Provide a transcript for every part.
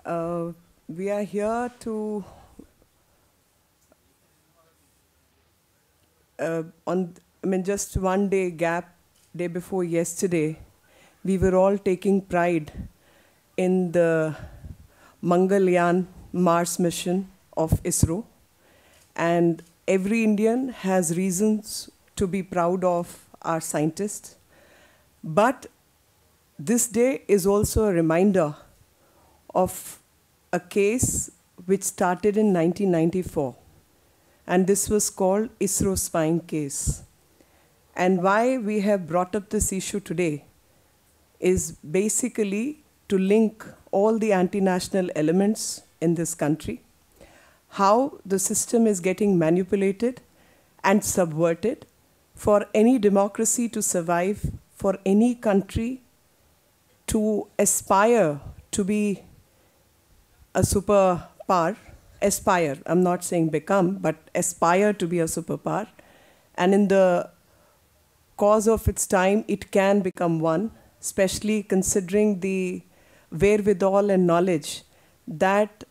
Uh, we are here to, just one day gap, day before yesterday, we were all taking pride in the Mangalyaan Mars mission of ISRO. And every Indian has reasons to be proud of our scientists. But this day is also a reminder of a case which started in 1994. And this was called ISRO spying case. And why we have brought up this issue today is basically to link all the anti-national elements in this country, how the system is getting manipulated and subverted for any democracy to survive, for any country to aspire to be a superpower, aspire, I'm not saying become, but aspire to be a superpower. And in the course of its time, it can become one, especially considering the wherewithal and knowledge that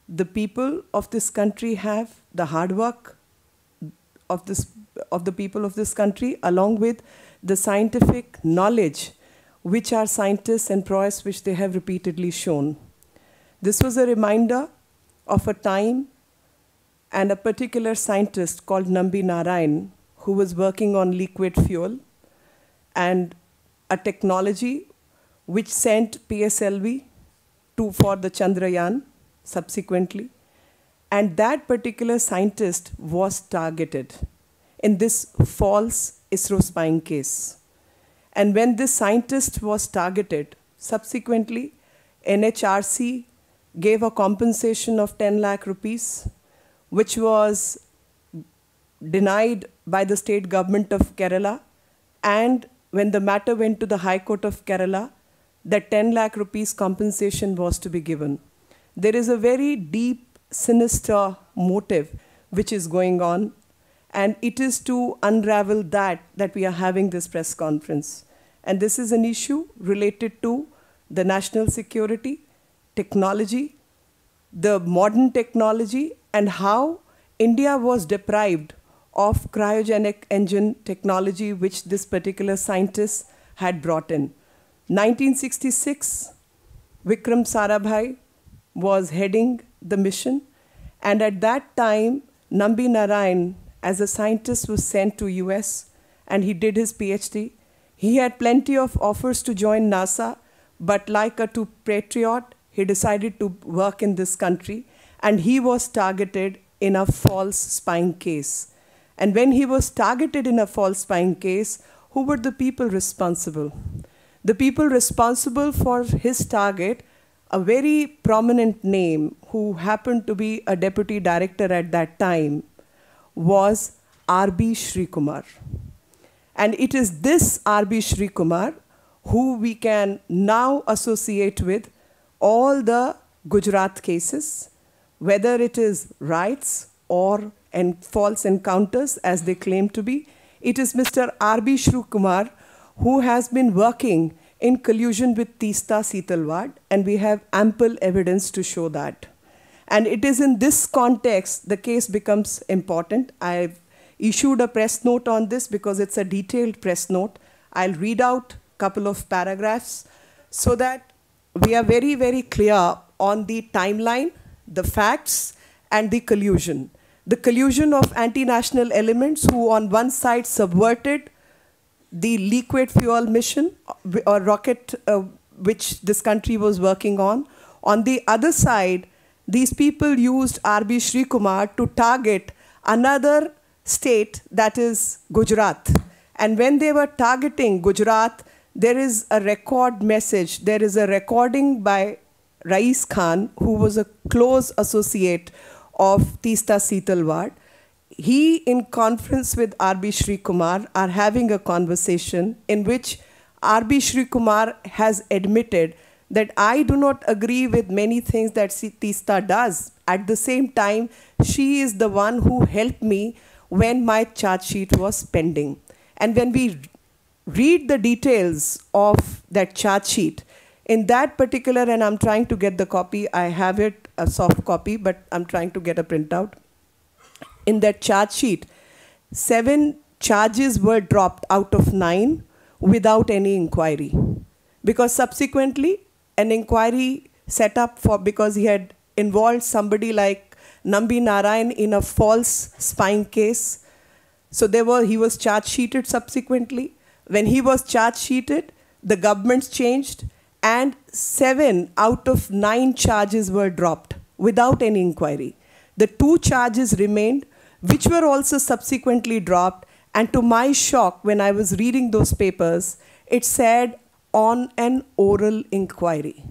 the people of this country have, the hard work of the people of this country, along with the scientific knowledge which our scientists and prowess which they have repeatedly shown. This was a reminder of a time and a particular scientist called Nambi Narayan, who was working on liquid fuel and a technology which sent PSLV for the Chandrayaan subsequently. And that particular scientist was targeted in this false ISRO spying case. And when this scientist was targeted, subsequently, NHRC gave a compensation of 10 lakh rupees, which was denied by the state government of Kerala. And when the matter went to the High Court of Kerala, that 10 lakh rupees compensation was to be given. There is a very deep, sinister motive which is going on, and it is to unravel that we are having this press conference. And this is an issue related to the national security, technology, the modern technology, and how India was deprived of cryogenic engine technology which this particular scientist had brought in. 1966, Vikram Sarabhai was heading the mission, and at that time, Nambi Narayan, as a scientist, was sent to US, and he did his PhD. He had plenty of offers to join NASA, but like a true patriot, he decided to work in this country, and he was targeted in a false spying case. And when he was targeted in a false spying case, who were the people responsible? The people responsible for his target, a very prominent name who happened to be a deputy director at that time, was R.B. Srikumar. And it is this R.B. Srikumar who we can now associate with all the Gujarat cases, whether it is riots or false encounters as they claim to be. It is Mr. R.B. Srikumar who has been working in collusion with Teesta Setalvad, and we have ample evidence to show that. And it is in this context the case becomes important. I've issued a press note on this because it's a detailed press note. I'll read out a couple of paragraphs so that we are very, very clear on the timeline, the facts, and the collusion. The collusion of anti-national elements who on one side subverted the liquid fuel mission or rocket which this country was working on. On the other side, these people used R.B. Srikumar to target another state, that is Gujarat. And when they were targeting Gujarat, there is a record message. There is a recording by Rais Khan, who was a close associate of Teesta Setalvad. He, in conference with R.B. Srikumar, are having a conversation in which R.B. Srikumar has admitted that I do not agree with many things that Teesta does. At the same time, she is the one who helped me when my charge sheet was pending. And when we read the details of that charge sheet, In that particular, and I'm trying to get the copy, I have it, a soft copy, but I'm trying to get a printout. In that charge sheet, 7 charges were dropped out of 9 without any inquiry. Because subsequently, an inquiry set up for, because he had involved somebody like Nambi Narayan in a false spying case. So he was charge sheeted subsequently. When he was charge sheeted, the governments changed, and 7 out of 9 charges were dropped without any inquiry. The 2 charges remained, which were also subsequently dropped. And to my shock, when I was reading those papers, it said on an oral inquiry.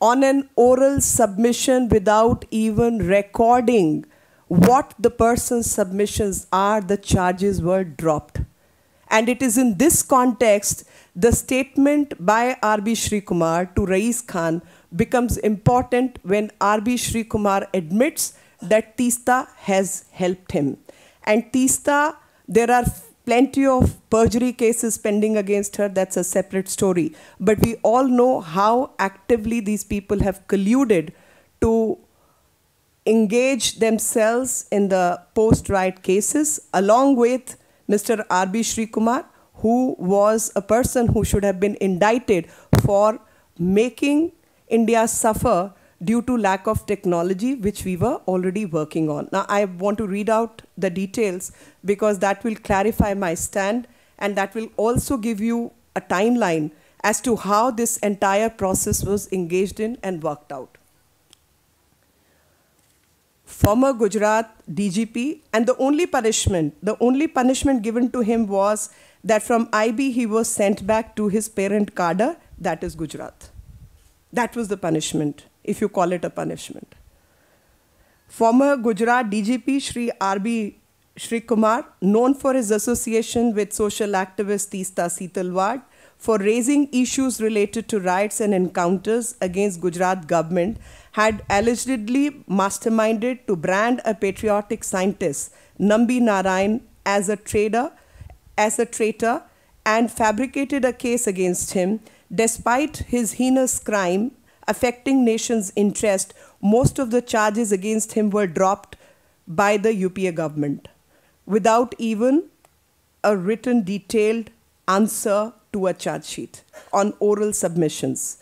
On an oral submission without even recording what the person's submissions are, the charges were dropped. And it is in this context, the statement by R.B. Srikumar to Rais Khan becomes important when R.B. Srikumar admits that Teesta has helped him. And Teesta, there are plenty of perjury cases pending against her. That's a separate story. But we all know how actively these people have colluded to engage themselves in the post-riot cases, along with Mr. R.B. Srikumar, who was a person who should have been indicted for making India suffer due to lack of technology, which we were already working on. Now, I want to read out the details because that will clarify my stand, and that will also give you a timeline as to how this entire process was engaged in and worked out. Former Gujarat DGP, and the only punishment given to him was that from IB he was sent back to his parent cadre, that is Gujarat. That was the punishment, if you call it a punishment. Former Gujarat DGP Shri R.B. Srikumar, known for his association with social activist Teesta Setalwad, for raising issues related to riots and encounters against Gujarat government, had allegedly masterminded to brand a patriotic scientist, Nambi Narayan, as a traitor, and fabricated a case against him. Despite his heinous crime affecting nation's interest, most of the charges against him were dropped by the UPA government without even a written detailed answer to a charge sheet on oral submissions.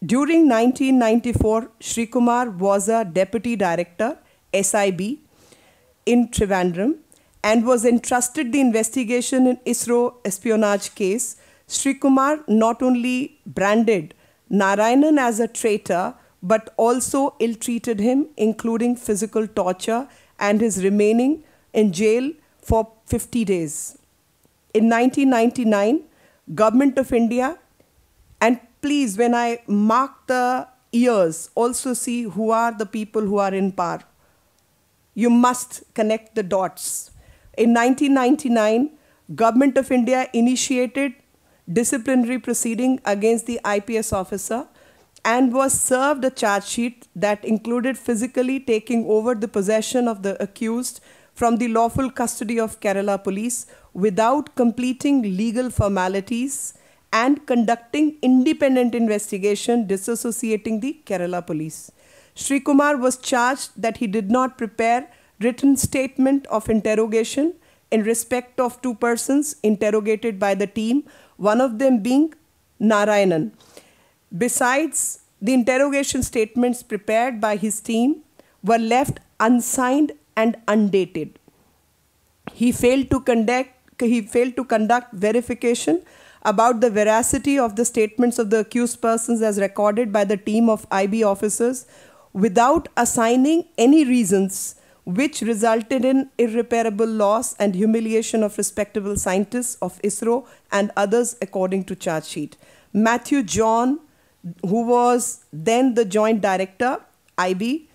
During 1994, Srikumar was a deputy director, SIB, in Trivandrum, and was entrusted the investigation in ISRO espionage case. Srikumar not only branded Narayanan as a traitor, but also ill-treated him, including physical torture, and his remaining in jail for 50 days. In 1999, Government of India, and please, when I mark the years, also see who are the people who are in power. You must connect the dots. In 1999, Government of India initiated disciplinary proceeding against the IPS officer and was served a charge sheet that included physically taking over the possession of the accused from the lawful custody of Kerala police without completing legal formalities and conducting independent investigation disassociating the Kerala police. Srikumar was charged that he did not prepare written statement of interrogation in respect of 2 persons interrogated by the team, one of them being Narayanan. Besides, the interrogation statements prepared by his team were left unsigned and undated. He failed to conduct verification about the veracity of the statements of the accused persons as recorded by the team of IB officers without assigning any reasons, which resulted in irreparable loss and humiliation of respectable scientists of ISRO and others according to charge sheet. Matthew John, who was then the joint director, IB,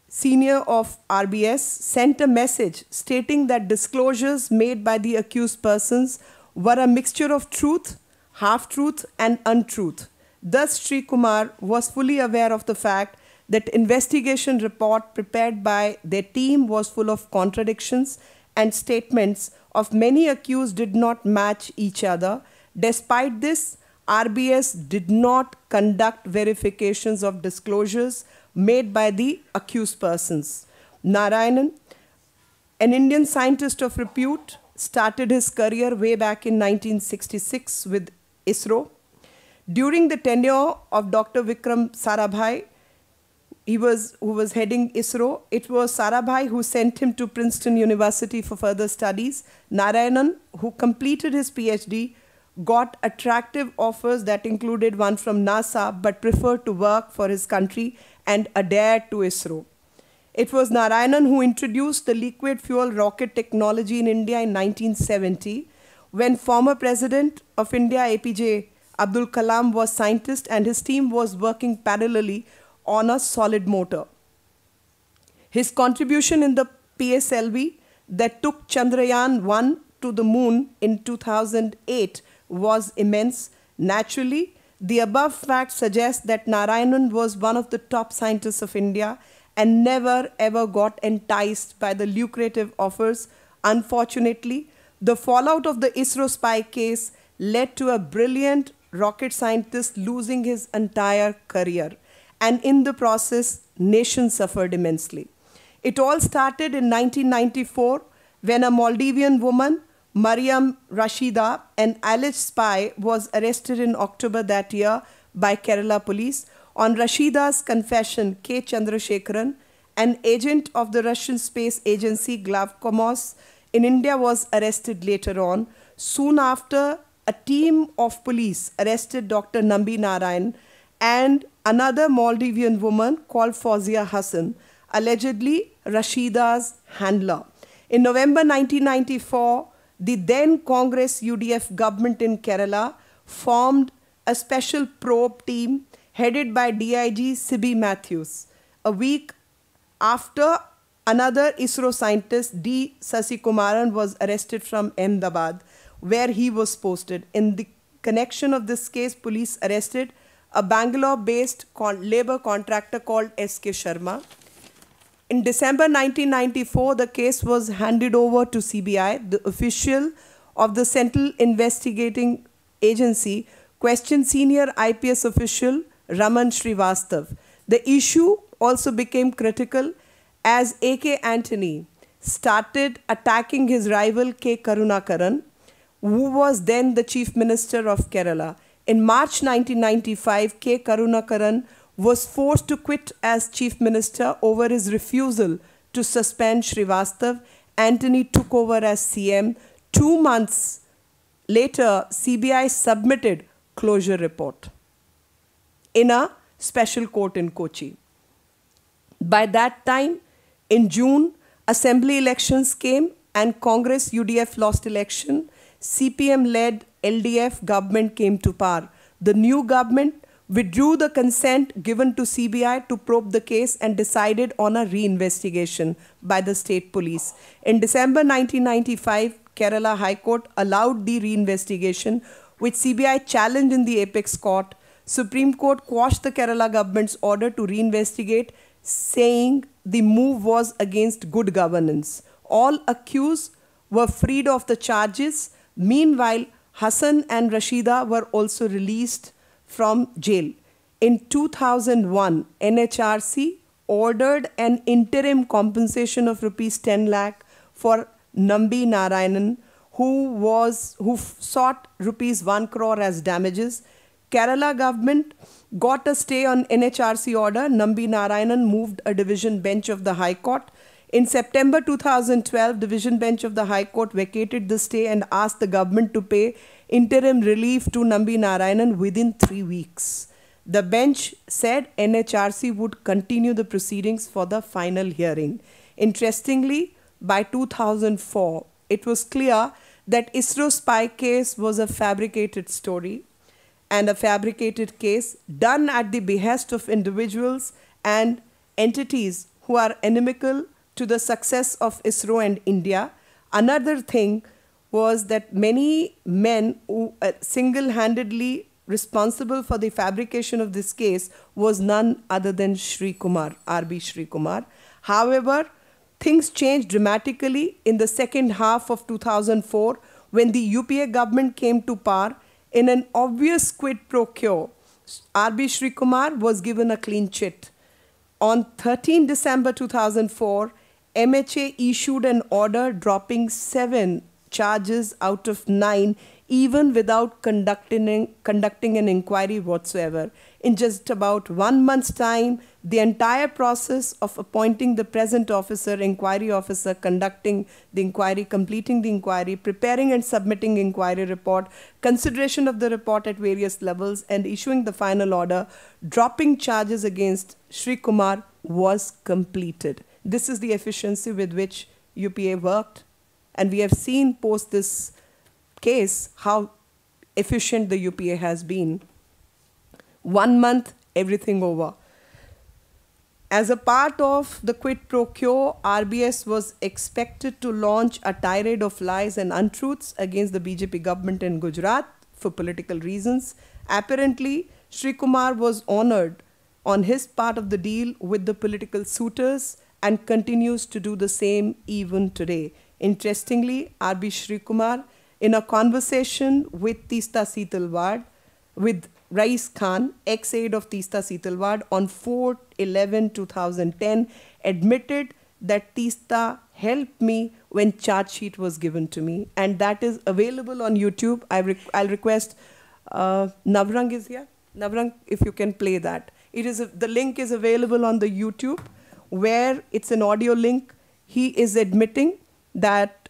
senior of RBS, sent a message stating that disclosures made by the accused persons were a mixture of truth, half-truth, and untruth. Thus, Srikumar was fully aware of the fact that investigation report prepared by their team was full of contradictions and statements of many accused did not match each other. Despite this, RBS did not conduct verifications of disclosures made by the accused persons. Narayanan, an Indian scientist of repute, started his career way back in 1966 with ISRO. During the tenure of Dr. Vikram Sarabhai, who was heading ISRO, it was Sarabhai who sent him to Princeton University for further studies. Narayanan, who completed his PhD, got attractive offers that included one from NASA, but preferred to work for his country and adhered to ISRO. It was Narayanan who introduced the liquid fuel rocket technology in India in 1970, when former President of India, APJ Abdul Kalam, was scientist and his team was working parallelly on a solid motor. His contribution in the PSLV that took Chandrayaan-1 to the moon in 2008 was immense. Naturally, the above fact suggests that Narayanan was one of the top scientists of India and never ever got enticed by the lucrative offers. Unfortunately, the fallout of the ISRO spy case led to a brilliant rocket scientist losing his entire career, and in the process, nation suffered immensely. It all started in 1994 when a Maldivian woman, Mariam Rashida, an alleged spy, was arrested in October that year by Kerala police. On Rashida's confession, K. Chandrasekharan, an agent of the Russian space agency Glavkomos in India, was arrested later on. Soon after, a team of police arrested Dr. Nambi Narayan and another Maldivian woman called Fawzia Hassan, allegedly Rashida's handler. In November 1994, the then Congress UDF government in Kerala formed a special probe team headed by DIG Sibi Matthews. A week after, another ISRO scientist, D. Sasikumaran, was arrested from Ahmedabad, where he was posted. In the connection of this case, police arrested a Bangalore-based labor contractor called S.K. Sharma. In December 1994, the case was handed over to CBI. The official of the Central Investigating Agency questioned senior IPS official Raman Srivastav. The issue also became critical as A.K. Antony started attacking his rival K. Karunakaran, who was then the Chief Minister of Kerala. In March 1995, K. Karunakaran was forced to quit as Chief Minister over his refusal to suspend Srivastav. Antony took over as CM. 2 months later, CBI submitted closure report in a special court in Kochi. By that time, in June, assembly elections came and Congress UDF lost election. CPM-led LDF government came to power. The new government withdrew the consent given to CBI to probe the case and decided on a reinvestigation by the state police. In December 1995, Kerala High Court allowed the reinvestigation, which CBI challenged in the apex court. Supreme Court quashed the Kerala government's order to reinvestigate, saying the move was against good governance. All accused were freed of the charges. Meanwhile, Hassan and Rashida were also released from jail. In 2001, NHRC ordered an interim compensation of rupees 10 lakh for Nambi Narayanan, who sought rupees 1 crore as damages. Kerala government got a stay on NHRC order. Nambi Narayanan moved a division bench of the High Court. In September 2012, division bench of the High Court vacated the stay and asked the government to pay interim relief to Nambi Narayanan within 3 weeks. The bench said NHRC would continue the proceedings for the final hearing. Interestingly, by 2004, it was clear that ISRO spy case was a fabricated story and a fabricated case done at the behest of individuals and entities who are inimical to the success of ISRO and India. Another thing was that many men who single-handedly responsible for the fabrication of this case was none other than Shri Kumar, R.B. Shri Kumar. However, things changed dramatically in the second half of 2004 when the UPA government came to power. In an obvious quid pro quo, R.B. Srikumar was given a clean chit. On 13 December 2004, MHA issued an order dropping 7 charges out of 9, even without conducting an inquiry whatsoever. In just about 1 month's time, the entire process of appointing the present officer, inquiry officer, conducting the inquiry, completing the inquiry, preparing and submitting inquiry report, consideration of the report at various levels, and issuing the final order, dropping charges against Sri Kumar was completed. This is the efficiency with which UPA worked, and we have seen post this case how efficient the UPA has been. 1 month, everything over. As a part of the quid pro quo, RBS was expected to launch a tirade of lies and untruths against the BJP government in Gujarat for political reasons. Apparently, Sri Kumar was honored on his part of the deal with the political suitors and continues to do the same even today. Interestingly, R.B. Sri Kumar, in a conversation with Teesta Setalvad, with Rais Khan, ex-aide of Teesta Setalvad, on 4/11/2010, admitted that Teesta helped me when charge sheet was given to me. And that is available on YouTube. I'll request, Navrang is here. Navrang, if you can play that. The link is available on the YouTube, where it's an audio link. He is admitting that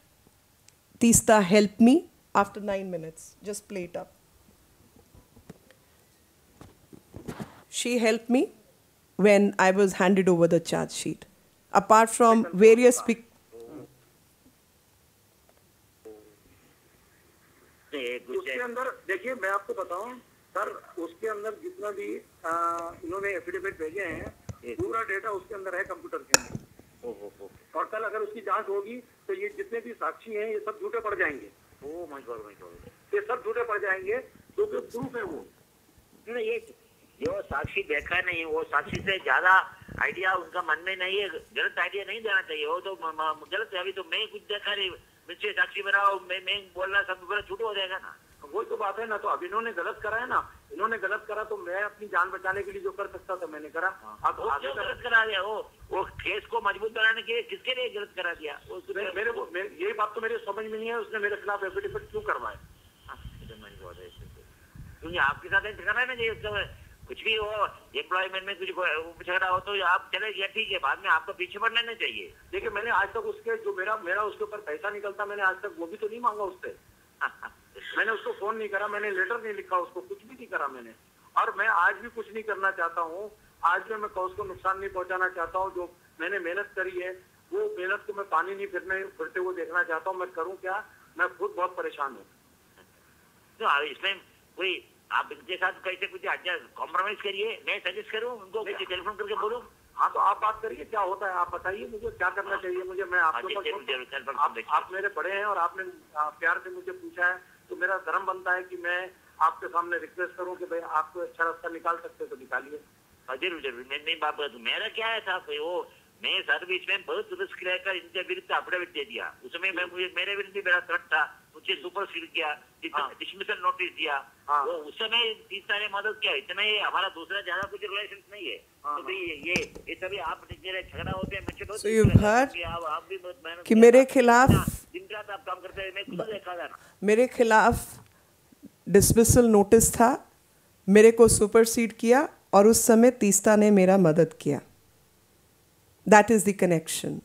Teesta helped me after 9 minutes. Just play it up. She helped me when I was handed over the charge sheet. Apart from various उसके अंदर देखिए, मैं आपको बताऊं sir, उसके अंदर जितना भी इन्होंने एफिडेविट भेजे हैं, पूरा डेटा उसके अंदर है, कंप्यूटर के अंदर। और कल अगर उसकी जांच होगी तो ये जितने भी साक्षी हैं ये सब झूठे पड़ जाएंगे। ये सब झूठे पड़ जाएंगे क्योंकि प्रूफ है वो। ये जो साक्षी देखा नहीं, वो साक्षी से ज्यादा आइडिया उनका मन में नहीं है। गलत आइडिया नहीं देना चाहिए, वो तो गलत है। अभी तो मैं कुछ देखा नहीं, मुझसे साक्षी बनाओ, मैं बोलना सब पूरा झूठ हो जाएगा ना। वही तो बात है ना। तो अब इन्होंने गलत करा है ना, इन्होंने गलत करा तो मैं अपनी जान बचाने के लिए जो कर सकता था मैंने करा। अब क्यों गलत करा दिया? वो केस को मजबूत बनाने के लिए किसके लिए गलत करा दिया? यही बात तो मेरे समझ में नहीं है, उसने मेरे खिलाफ एफिडेविट क्यों करवाया? क्योंकि आपके साथ ठिकाना है ना, कुछ भी हो, एम्प्लॉयमेंट में कुछ झगड़ा हो तो आप चले गया, ठीक है, बाद में आपको पीछे बढ़ना नहीं चाहिए। देखिए, मैंने आज तक उसके जो मेरा उसके ऊपर पैसा निकलता, मैंने आज तक वो भी तो नहीं मांगा उससे। मैंने उसको फोन नहीं करा, मैंने लेटर नहीं लिखा उसको, कुछ भी नहीं करा मैंने। और मैं आज भी कुछ नहीं करना चाहता हूँ। आज भी मैं उसको नुकसान नहीं पहुंचाना चाहता हूँ। जो मैंने मेहनत करी है, वो मेहनत को मैं पानी नहीं फिरते हुए देखना चाहता हूँ। मैं करूँ क्या? मैं खुद बहुत परेशान हूँ। तो इसमें कोई आप इनके साथ कैसे कुछ कॉम्प्रोमाइज करिए, मैं सजेस्ट करूँ उनको, टेलीफोन करके बोलूँ। हाँ, तो आप बात करिए, क्या होता है आप बताइए मुझे, क्या करना चाहिए मुझे। मैं आपके आप मेरे बड़े हैं और आपने प्यार से मुझे पूछा है, तो मेरा धर्म बनता है कि मैं आपके सामने रिक्वेस्ट करूं कि भाई आपको अच्छा रास्ता निकाल सकते तो निकालिए। जरूर जरूर, मैं बात बता दूं। मेरा क्या है था, वो मैं सर्विस में बहुत रिस्क लेकर इनके विरुद्ध अफिडेविट दे दिया। उसमें मेरे विरुद्ध मेरा थ्रेट था, मुझे सुपरसीड किया, डिसमिसल नोटिस दिया। वो उस समय तीसरा ने मदद किया। इतना ही हमारा दूसरा ज्यादा कुछ रिलेशन नहीं है। तो ये सभी आप झगड़ा होते हैं, मुझे बहुत आप भी बहुत मेहनत कि मेरे खिलाफ दिन रात आप काम करते हैं, मैं खुद देखा था। मेरे खिलाफ डिसमिसल नोटिस था, मेरे को सुपरसीड किया और उस समय तीस्ता ने मेरा मदद किया। That is the connection.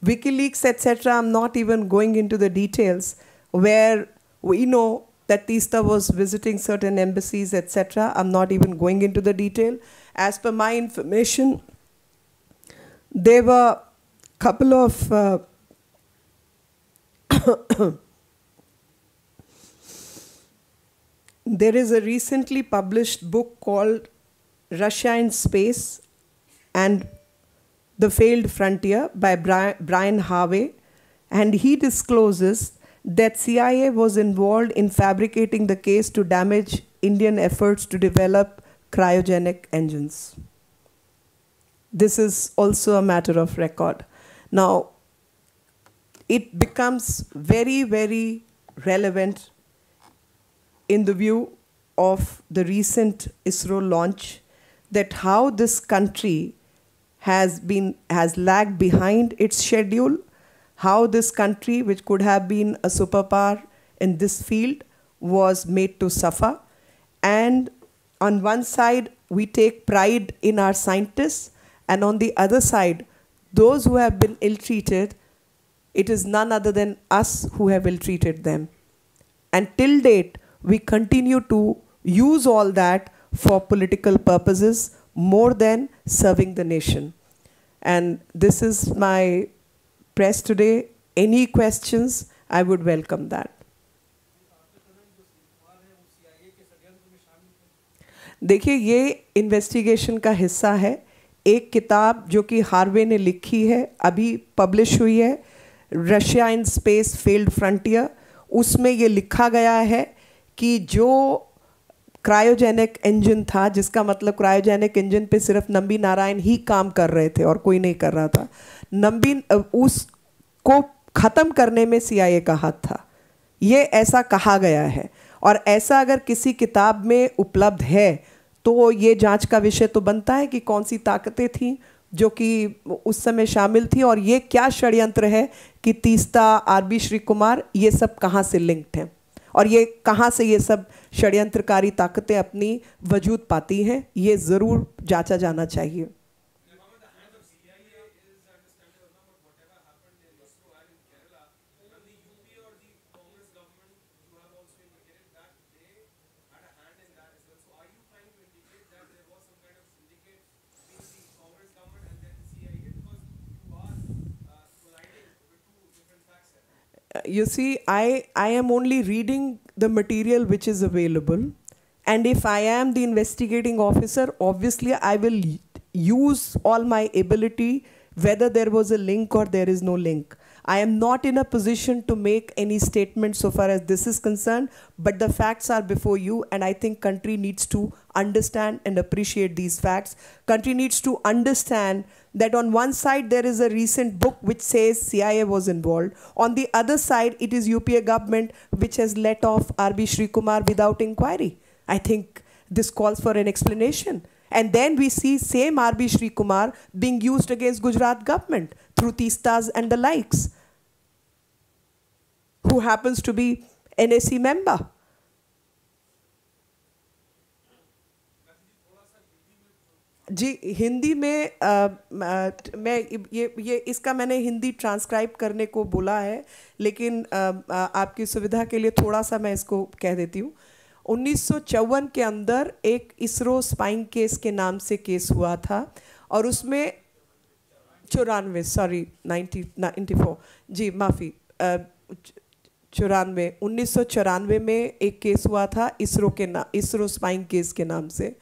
WikiLeaks, etc. I'm not even going into the details, where we know that Teesta was visiting certain embassies, etc. I'm not even going into the detail. As per my information, there were a couple of there is a recently published book called Russia in Space and The Failed Frontier by Brian Harvey, and he discloses that CIA was involved in fabricating the case to damage Indian efforts to develop cryogenic engines. This is also a matter of record. Now, it becomes very, very relevant in the view of the recent ISRO launch, that how this country has lagged behind its schedule, how this country, which could have been a superpower in this field, was made to suffer. And on one side, we take pride in our scientists, and on the other side, those who have been ill-treated, it is none other than us who have ill-treated them. And till date, we continue to use all that for political purposes more than serving the nation. And this is my press today. Any questions, I would welcome that. देखिए, ये investigation का हिस्सा है। एक किताब जो कि Harvey ने लिखी है, अभी पब्लिश हुई है, Russia in space field frontier. उसमें ये लिखा गया है कि जो क्रायोजेनिक इंजन था, जिसका मतलब क्रायोजेनिक इंजन पे सिर्फ नंबी नारायण ही काम कर रहे थे और कोई नहीं कर रहा था, उसको ख़त्म करने में CIA का हाथ था। ये ऐसा कहा गया है, और ऐसा अगर किसी किताब में उपलब्ध है तो ये जांच का विषय तो बनता है कि कौन सी ताकतें थीं जो कि उस समय शामिल थी, और ये क्या षड्यंत्र है कि तीस्ता, RB श्री कुमार, ये सब कहाँ से लिंक्ड हैं, और ये कहाँ से ये सब षड्यंत्रकारी ताकतें अपनी वजूद पाती हैं, ये ज़रूर जांचा जाना चाहिए। You see, I am only reading the material which is available, and if I am the investigating officer, obviously I will use all my ability whether there was a link or there is no link. I am not in a position to make any statement so far as this is concerned, but the facts are before you, and I think country needs to understand and appreciate these facts. Country needs to understand that on one side there is a recent book which says CIA was involved. On the other side, it is UPA government which has let off RB Shri Kumar without inquiry. I think this calls for an explanation. And then we see same RB Shri Kumar being used against Gujarat government through Teestas and the likes, who happens to be NAC member. जी, हिंदी में मैं ये इसका मैंने Hindi transcribe करने को बोला है, लेकिन आपकी सुविधा के लिए थोड़ा सा मैं इसको कह देती हूँ। 1954 के अंदर एक इसरो स्पाइंग केस के नाम से केस हुआ था, और उसमें 94 जी माफ़ी 1994 में एक केस हुआ था इसरो स्पाइंग केस के नाम से।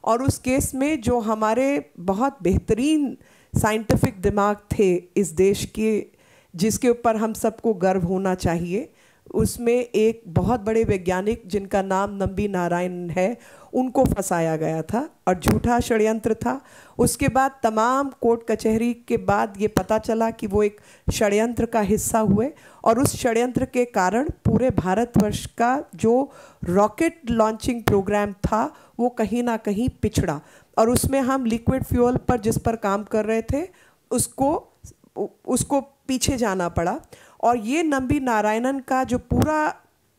और उस केस में जो हमारे बहुत बेहतरीन साइंटिफिक दिमाग थे इस देश के, जिसके ऊपर हम सबको गर्व होना चाहिए, उसमें एक बहुत बड़े वैज्ञानिक जिनका नाम नंबी नारायण है, उनको फंसाया गया था और झूठा षड्यंत्र था। उसके बाद तमाम कोर्ट कचहरी के बाद ये पता चला कि वो एक षड्यंत्र का हिस्सा हुए, और उस षड्यंत्र के कारण पूरे भारतवर्ष का जो रॉकेट लॉन्चिंग प्रोग्राम था वो कहीं ना कहीं पिछड़ा, और उसमें हम लिक्विड फ्यूल पर जिस पर काम कर रहे थे उसको पीछे जाना पड़ा। और ये नंबी नारायणन का जो पूरा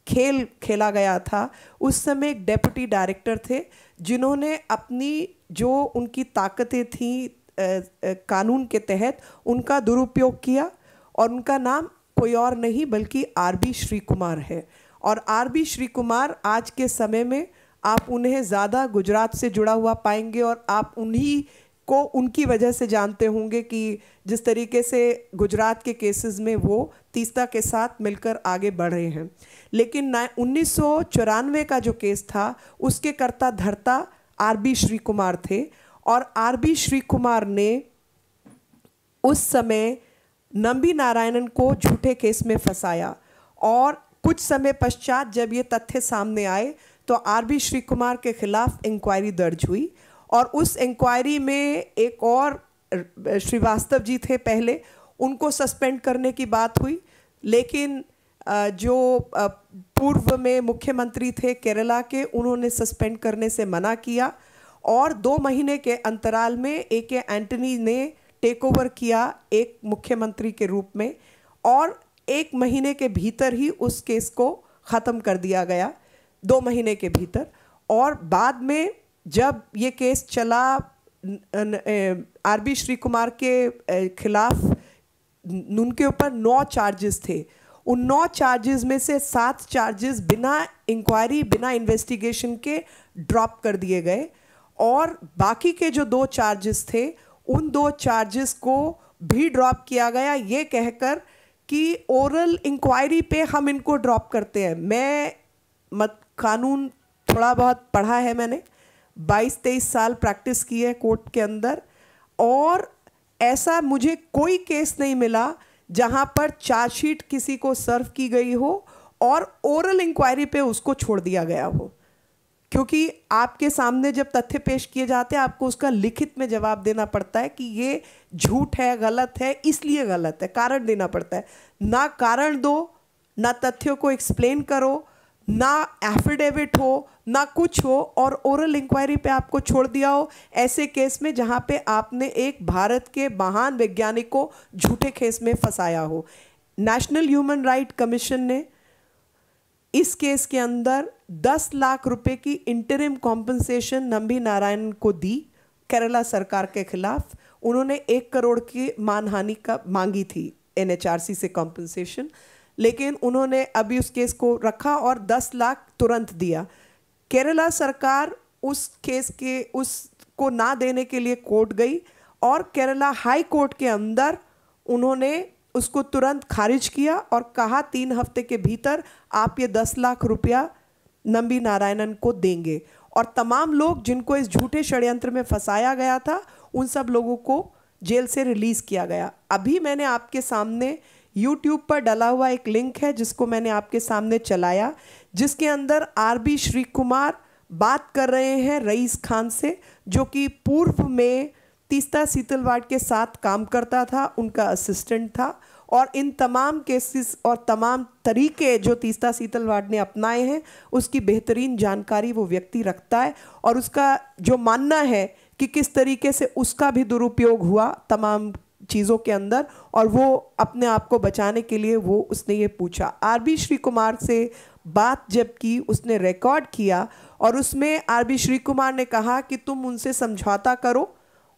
खेल खेला गया था, उस समय एक डेप्यूटी डायरेक्टर थे जिन्होंने अपनी जो उनकी ताकतें थीं कानून के तहत उनका दुरुपयोग किया, और उनका नाम कोई और नहीं बल्कि RB श्री कुमार है। और RB श्री कुमार आज के समय में आप उन्हें ज़्यादा गुजरात से जुड़ा हुआ पाएंगे, और आप उन्हीं को उनकी वजह से जानते होंगे कि जिस तरीके से गुजरात के केसेस में वो तीस्ता के साथ मिलकर आगे बढ़ रहे हैं। लेकिन 1994 का जो केस था उसके कर्ता धर्ता RB श्री कुमार थे, और RB श्री कुमार ने उस समय नंबी नारायणन को झूठे केस में फंसाया। और कुछ समय पश्चात जब ये तथ्य सामने आए तो RB श्री कुमार के खिलाफ इंक्वायरी दर्ज हुई, और उस इंक्वायरी में एक और श्रीवास्तव जी थे पहले, उनको सस्पेंड करने की बात हुई। लेकिन जो पूर्व में मुख्यमंत्री थे केरला के, उन्होंने सस्पेंड करने से मना किया और 2 महीने के अंतराल में ए.के. एंटनी ने टेक ओवर किया एक मुख्यमंत्री के रूप में और 1 महीने के भीतर ही उस केस को ख़त्म कर दिया गया, 2 महीने के भीतर। और बाद में जब ये केस चला आर.बी. श्री कुमार के खिलाफ, उनके ऊपर 9 चार्जेस थे। उन 9 चार्जेस में से 7 चार्जेस बिना इंक्वायरी, बिना इन्वेस्टिगेशन के ड्रॉप कर दिए गए और बाकी के जो 2 चार्जेस थे उन 2 चार्जेस को भी ड्रॉप किया गया, ये कहकर कि ओरल इंक्वायरी पे हम इनको ड्रॉप करते हैं। मैं कानून थोड़ा बहुत पढ़ा है, मैंने 22-23 साल प्रैक्टिस की है कोर्ट के अंदर और ऐसा मुझे कोई केस नहीं मिला जहां पर चार्जशीट किसी को सर्व की गई हो और ओरल इंक्वायरी पे उसको छोड़ दिया गया हो, क्योंकि आपके सामने जब तथ्य पेश किए जाते हैं आपको उसका लिखित में जवाब देना पड़ता है कि ये झूठ है, गलत है, इसलिए गलत है, कारण देना पड़ता है। ना कारण दो, ना तथ्यों को एक्सप्लेन करो, ना एफिडेविट हो, ना कुछ हो और ओरल इंक्वायरी पे आपको छोड़ दिया हो, ऐसे केस में जहां पे आपने एक भारत के महान वैज्ञानिक को झूठे केस में फंसाया हो। नेशनल ह्यूमन राइट कमीशन ने इस केस के अंदर 10 लाख रुपए की इंटरिम कॉम्पनसेशन नंबी नारायण को दी केरला सरकार के खिलाफ। उन्होंने 1 करोड़ की मानहानि का मांगी थी NHRC से कॉम्पनसेशन, लेकिन उन्होंने अभी उस केस को रखा और 10 लाख तुरंत दिया। केरला सरकार उस केस के उसको ना देने के लिए कोर्ट गई और केरला हाई कोर्ट के अंदर उन्होंने उसको तुरंत खारिज किया और कहा 3 हफ्ते के भीतर आप ये 10 लाख रुपया नंबी नारायणन को देंगे और तमाम लोग जिनको इस झूठे षड्यंत्र में फंसाया गया था उन सब लोगों को जेल से रिलीज़ किया गया। अभी मैंने आपके सामने YouTube पर डला हुआ एक लिंक है जिसको मैंने आपके सामने चलाया, जिसके अंदर आर.बी. श्री कुमार बात कर रहे हैं रईस खान से, जो कि पूर्व में तीस्ता सीतलवाड़ के साथ काम करता था, उनका असिस्टेंट था और इन तमाम केसेस और तमाम तरीके जो तीस्ता सीतलवाड़ ने अपनाए हैं उसकी बेहतरीन जानकारी वो व्यक्ति रखता है और उसका जो मानना है कि किस तरीके से उसका भी दुरुपयोग हुआ तमाम चीज़ों के अंदर और वो अपने आप को बचाने के लिए वो उसने ये पूछा। आर.बी. श्री कुमार से बात जब की उसने रिकॉर्ड किया और उसमें आर.बी. श्री कुमार ने कहा कि तुम उनसे समझौता करो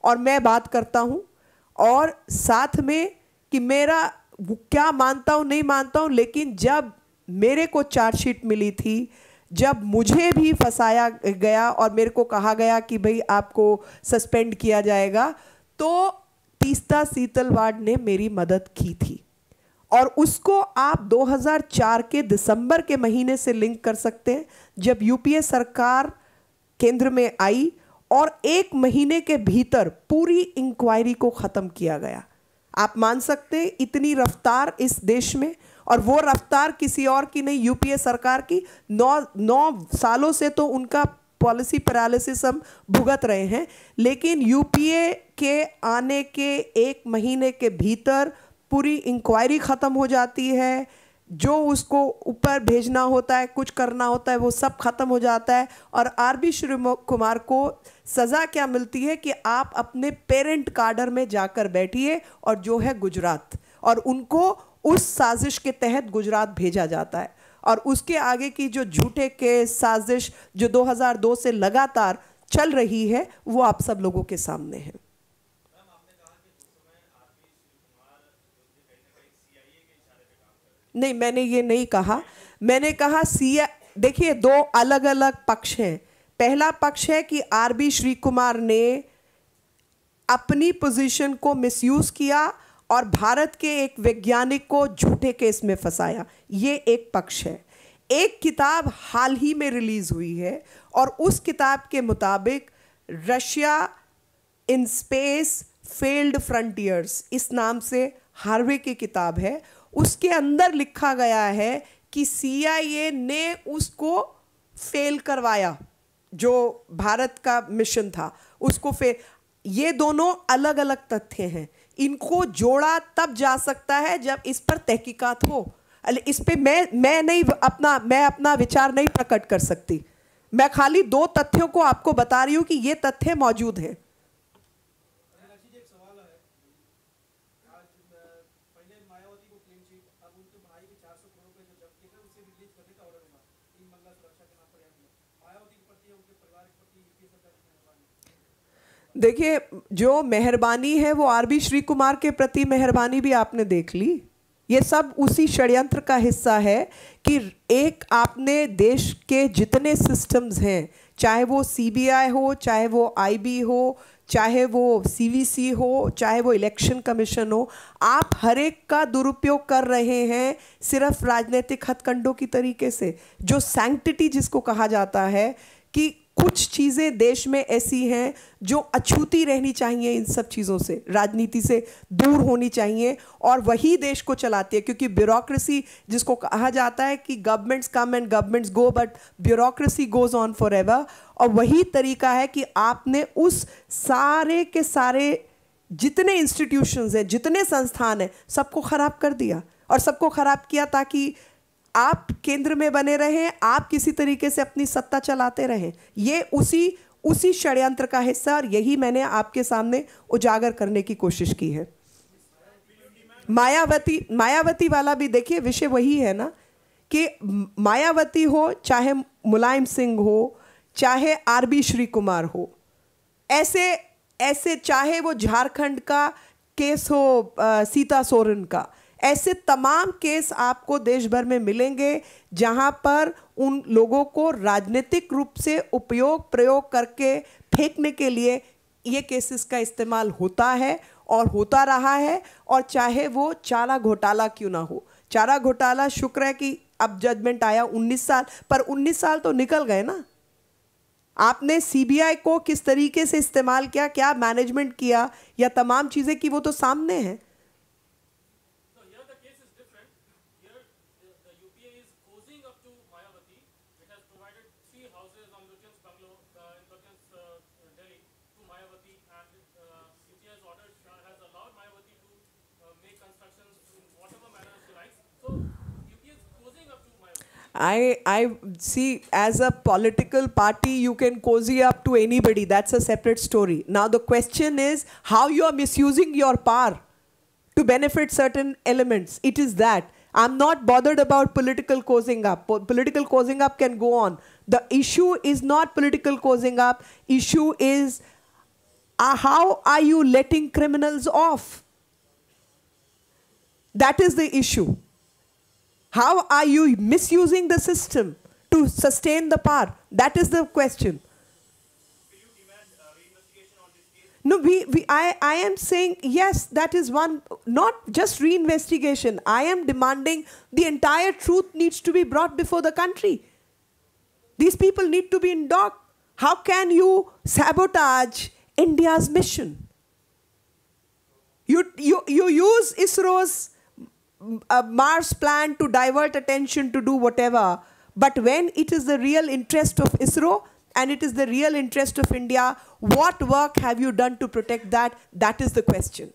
और मैं बात करता हूँ और साथ में कि मेरा क्या मानता हूँ नहीं मानता हूँ, लेकिन जब मेरे को चार्जशीट मिली थी, जब मुझे भी फंसाया गया और मेरे को कहा गया कि भाई आपको सस्पेंड किया जाएगा, तो तीस्ता सीतलवाड़ ने मेरी मदद की थी और उसको आप 2004 के दिसंबर के महीने से लिंक कर सकते हैं जब यूपीए सरकार केंद्र में आई और 1 महीने के भीतर पूरी इंक्वायरी को ख़त्म किया गया। आप मान सकते हैं इतनी रफ्तार इस देश में, और वो रफ्तार किसी और की नहीं, यूपीए सरकार की। 9 सालों से तो उनका पॉलिसी पैरालिसिस हम भुगत रहे हैं, लेकिन यूपीए के आने के 1 महीने के भीतर पूरी इंक्वायरी ख़त्म हो जाती है, जो उसको ऊपर भेजना होता है, कुछ करना होता है, वो सब ख़त्म हो जाता है। और आर.बी. श्री कुमार को सज़ा क्या मिलती है कि आप अपने पेरेंट काडर में जाकर बैठिए, और जो है गुजरात, और उनको उस साजिश के तहत गुजरात भेजा जाता है। और उसके आगे की जो झूठे केस साजिश जो 2002 से लगातार चल रही है वो आप सब लोगों के सामने है। नहीं, मैंने ये नहीं कहा। मैंने कहा देखिए 2 अलग अलग पक्ष हैं। पहला पक्ष है कि आर.बी. श्री कुमार ने अपनी पोजीशन को मिसयूज किया और भारत के एक वैज्ञानिक को झूठे केस में फंसाया, ये एक पक्ष है। एक किताब हाल ही में रिलीज हुई है और उस किताब के मुताबिक Russia in space failed frontiers, इस नाम से हार्वे की किताब है, उसके अंदर लिखा गया है कि CIA ने उसको फेल करवाया, जो भारत का मिशन था उसको फेल। ये दोनों अलग अलग तथ्य हैं, इनको जोड़ा तब जा सकता है जब इस पर तहकीकात हो। इस पे मैं अपना विचार नहीं प्रकट कर सकती। मैं खाली 2 तथ्यों को आपको बता रही हूं कि ये तथ्य मौजूद हैं। देखिए, जो मेहरबानी है वो आरबी श्री कुमार के प्रति मेहरबानी भी आपने देख ली। ये सब उसी षड्यंत्र का हिस्सा है कि एक आपने देश के जितने सिस्टम्स हैं, चाहे वो सीबीआई हो, चाहे वो आईबी हो, चाहे वो सीवीसी हो, चाहे वो इलेक्शन कमीशन हो, आप हर एक का दुरुपयोग कर रहे हैं सिर्फ राजनीतिक हथकंडों की तरीके से। जो सैंक्टिटी जिसको कहा जाता है कि कुछ चीज़ें देश में ऐसी हैं जो अछूती रहनी चाहिए, इन सब चीज़ों से, राजनीति से दूर होनी चाहिए, और वही देश को चलाती है। क्योंकि ब्यूरोक्रेसी जिसको कहा जाता है कि governments come and governments go but bureaucracy goes on for ever, और वही तरीका है कि आपने उस सारे के सारे जितने इंस्टीट्यूशंस हैं, जितने संस्थान हैं, सबको ख़राब कर दिया। और सबको ख़राब किया ताकि आप केंद्र में बने रहें, आप किसी तरीके से अपनी सत्ता चलाते रहें। ये उसी षड्यंत्र का हिस्सा, और यही मैंने आपके सामने उजागर करने की कोशिश की है। मायावती वाला भी देखिए, विषय वही है ना कि मायावती हो, चाहे मुलायम सिंह हो, चाहे आरबी श्री कुमार हो, ऐसे चाहे वो झारखंड का केस हो, सीता सोरेन का, ऐसे तमाम केस आपको देश भर में मिलेंगे जहां पर उन लोगों को राजनीतिक रूप से उपयोग प्रयोग करके फेंकने के लिए ये केसेस का इस्तेमाल होता है और होता रहा है। और चाहे वो चारा घोटाला क्यों ना हो, चारा घोटाला शुक्र है कि अब जजमेंट आया 19 साल, पर 19 साल तो निकल गए ना। आपने सीबीआई को किस तरीके से इस्तेमाल किया, क्या मैनेजमेंट किया, या तमाम चीज़ें की, वो तो सामने है। I see, as a political party, you can cozy up to anybody. That's a separate story. Now the question is how you are misusing your power to benefit certain elements. It is that. I'm not bothered about political cozying up. Political cozying up can go on. The issue is not political cozying up. Issue is how are you letting criminals off? That is the issue. How are you misusing the system to sustain the power? That is the question. Will you demand reinvestigation on this case? No, I am saying yes, that is one, not just reinvestigation. I am demanding the entire truth needs to be brought before the country. These people need to be in dock. How can you sabotage India's mission? You use ISRO's Mars plan to divert attention to do whatever, but when it is the real interest of ISRO and it is the real interest of India, what work have you done to protect that? That is the question.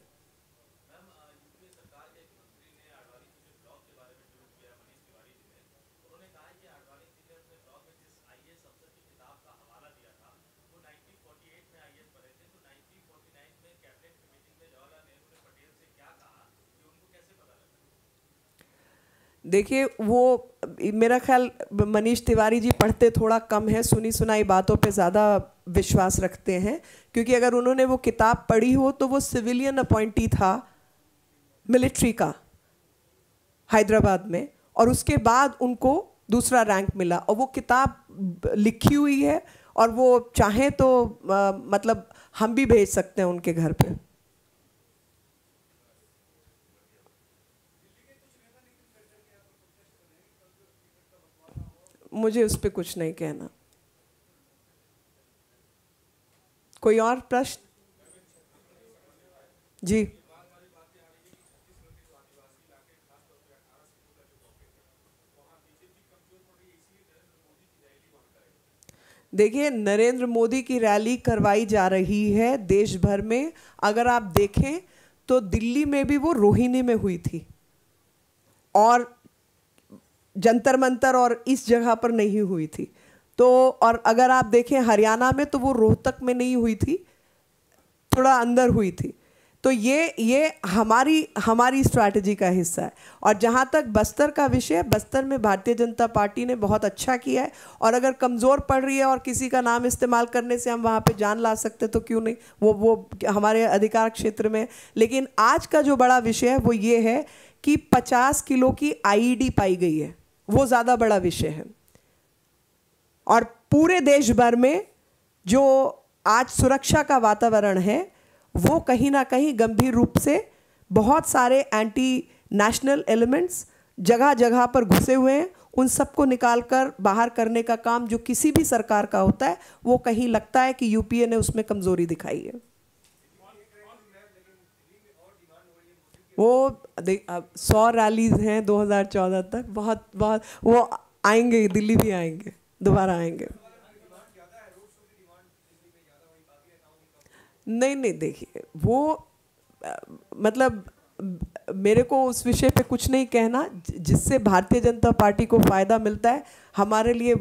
देखिए, वो मेरा ख्याल मनीष तिवारी जी पढ़ते थोड़ा कम है, सुनी सुनाई बातों पे ज़्यादा विश्वास रखते हैं। क्योंकि अगर उन्होंने वो किताब पढ़ी हो तो वो सिविलियन अपॉइंटी था मिलिट्री का हैदराबाद में, और उसके बाद उनको दूसरा रैंक मिला, और वो किताब लिखी हुई है, और वो चाहें तो मतलब हम भी भेज सकते हैं उनके घर पे। मुझे उस पर कुछ नहीं कहना। कोई और प्रश्न? जी, देखिए, नरेंद्र मोदी की रैली करवाई जा रही है देश भर में। अगर आप देखें तो दिल्ली में भी वो रोहिणी में हुई थी, और जंतर मंतर और इस जगह पर नहीं हुई थी। तो और अगर आप देखें हरियाणा में तो वो रोहतक में नहीं हुई थी, थोड़ा अंदर हुई थी। तो ये हमारी स्ट्रैटेजी का हिस्सा है। और जहाँ तक बस्तर का विषय, बस्तर में भारतीय जनता पार्टी ने बहुत अच्छा किया है, और अगर कमज़ोर पड़ रही है और किसी का नाम इस्तेमाल करने से हम वहाँ पे जान ला सकते तो क्यों नहीं, वो हमारे अधिकार क्षेत्र में। लेकिन आज का जो बड़ा विषय है वो ये है कि 50 किलो की आईईडी पाई गई है, वो ज़्यादा बड़ा विषय है। और पूरे देश भर में जो आज सुरक्षा का वातावरण है वो कहीं ना कहीं गंभीर रूप से बहुत सारे एंटी नेशनल एलिमेंट्स जगह जगह पर घुसे हुए हैं। उन सबको निकालकर बाहर करने का काम जो किसी भी सरकार का होता है, वो कहीं लगता है कि यूपीए ने उसमें कमजोरी दिखाई है। वो 100 रैलीज हैं 2014 तक, बहुत बहुत वो आएंगे, दिल्ली भी आएंगे, दोबारा आएंगे। नहीं देखिए, वो मतलब मेरे को उस विषय पे कुछ नहीं कहना। जिससे भारतीय जनता पार्टी को फ़ायदा मिलता है, हमारे लिए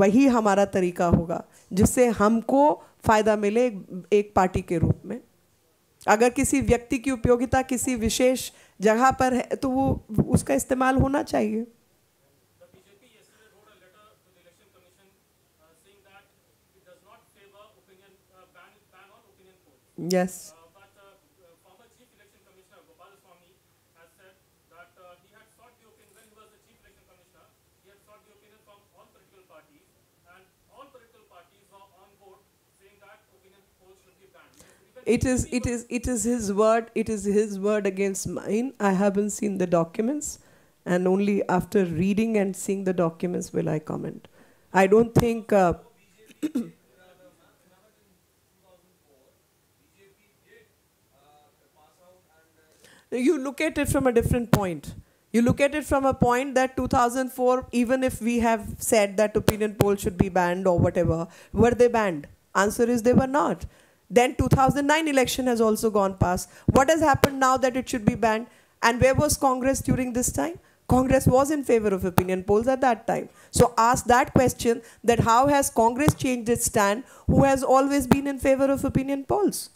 वही हमारा तरीका होगा जिससे हमको फ़ायदा मिले एक पार्टी के रूप में। अगर किसी व्यक्ति की उपयोगिता किसी विशेष जगह पर है तो वो उसका इस्तेमाल होना चाहिए। Yes. But former Chief Election Commissioner Gopalaswamy has said that he had sought the opinion when he was the Chief Election Commissioner. He had sought the opinion from all political parties, and all political parties were on board, saying that opinion polls should be banned. It is his word. It is his word against mine. I haven't seen the documents, and only after reading and seeing the documents will I comment. I don't think. You look at it from a different point. You look at it from a point that 2004, even if we have said that opinion polls should be banned or whatever, were they banned? Answer is they were not. Then 2009 election has also gone past. What has happened now that it should be banned? And where was Congress during this time? Congress was in favor of opinion polls at that time. So ask that question, that how has Congress changed its stand, who has always been in favor of opinion polls?